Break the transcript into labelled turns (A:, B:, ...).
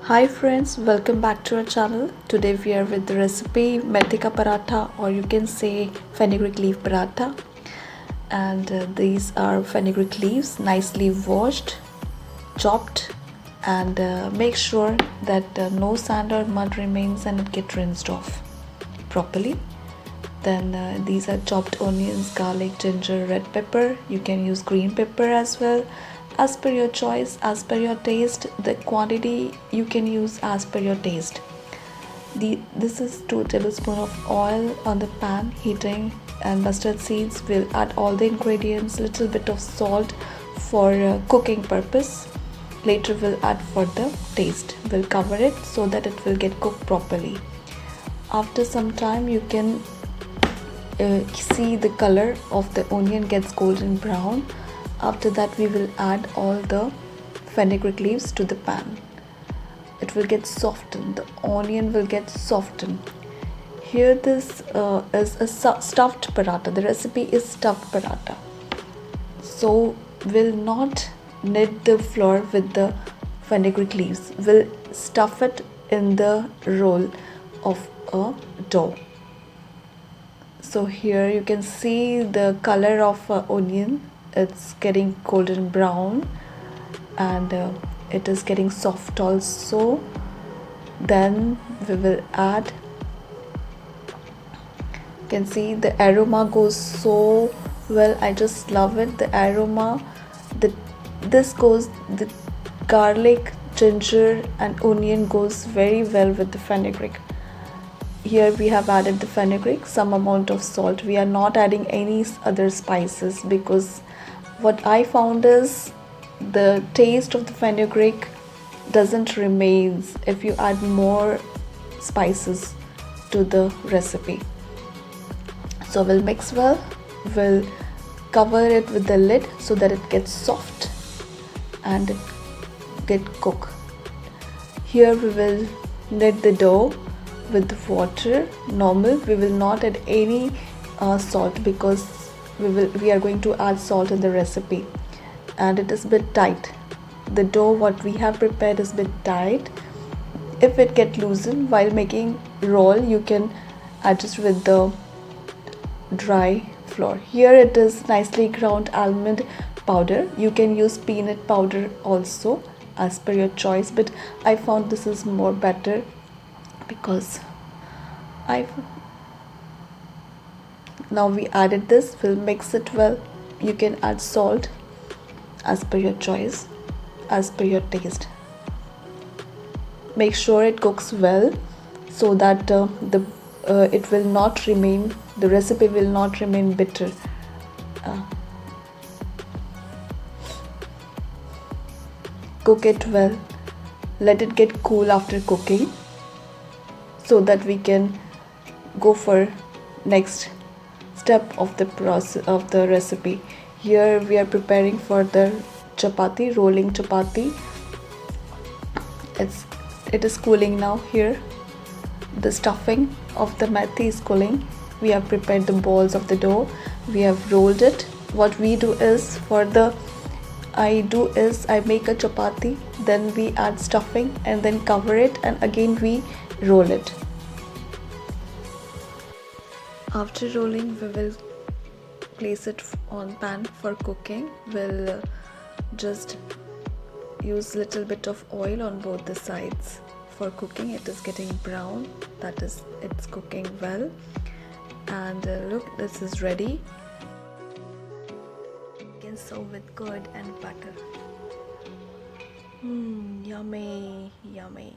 A: Hi friends, welcome back to our channel. Today we are with the recipe methi ka paratha, or you can say fenugreek leaf paratha. And these are fenugreek leaves, nicely washed, chopped, and make sure that no sand or mud remains and it get rinsed off properly. Then these are chopped onions, garlic, ginger, red pepper. You can use green pepper as well, as per your choice, as per your taste. The quantity you can use as per your taste. This is 2 tablespoons of oil on the pan heating, and mustard seeds. We'll add all the ingredients, little bit of salt for cooking purpose. Later we'll add for the taste. We'll cover it so that it will get cooked properly. After some time you can see the color of the onion gets golden brown. After that we will add all the fenugreek leaves to the pan. It will get softened, the onion will get softened. Here this is a stuffed paratha. The recipe is stuffed paratha, so we'll not knead the flour with the fenugreek leaves. We'll stuff it in the roll of a dough. So here you can see the color of onion. It's getting golden brown, and it is getting soft also. Then we will add, you can see the aroma goes so well. I just love it, the aroma. The garlic, ginger and onion goes very well with the fenugreek. Here we have added the fenugreek, some amount of salt. We are not adding any other spices, because what I found is the taste of the fenugreek doesn't remain if you add more spices to the recipe. So we'll mix well, we'll cover it with the lid so that it gets soft and it get cooked. Here we will knead the dough with water normal. We will not add any salt, because we are going to add salt in the recipe, and it is a bit tight. The dough what we have prepared is a bit tight. If it get loosened while making roll, you can adjust with the dry flour. Here it is nicely ground almond powder. You can use peanut powder also as per your choice, but I found this is more better because now we added this. We'll mix it well. You can add salt as per your choice, as per your taste. Make sure it cooks well so that it will not remain, the recipe will not remain bitter. Cook it well. Let it get cool after cooking, so that we can go for next step of the process of the recipe. Here we are preparing for the chapati, rolling chapati. It is cooling now. Here the stuffing of the methi is cooling. We have prepared the balls of the dough. We have rolled it. What we do is, I make a chapati, then we add stuffing and then cover it, and again we roll it. After rolling, we will place it on pan for cooking. We'll just use little bit of oil on both the sides for cooking. It is getting brown, that is, it's cooking well. And look, this is ready. You can serve with curd and butter. Yummy, yummy.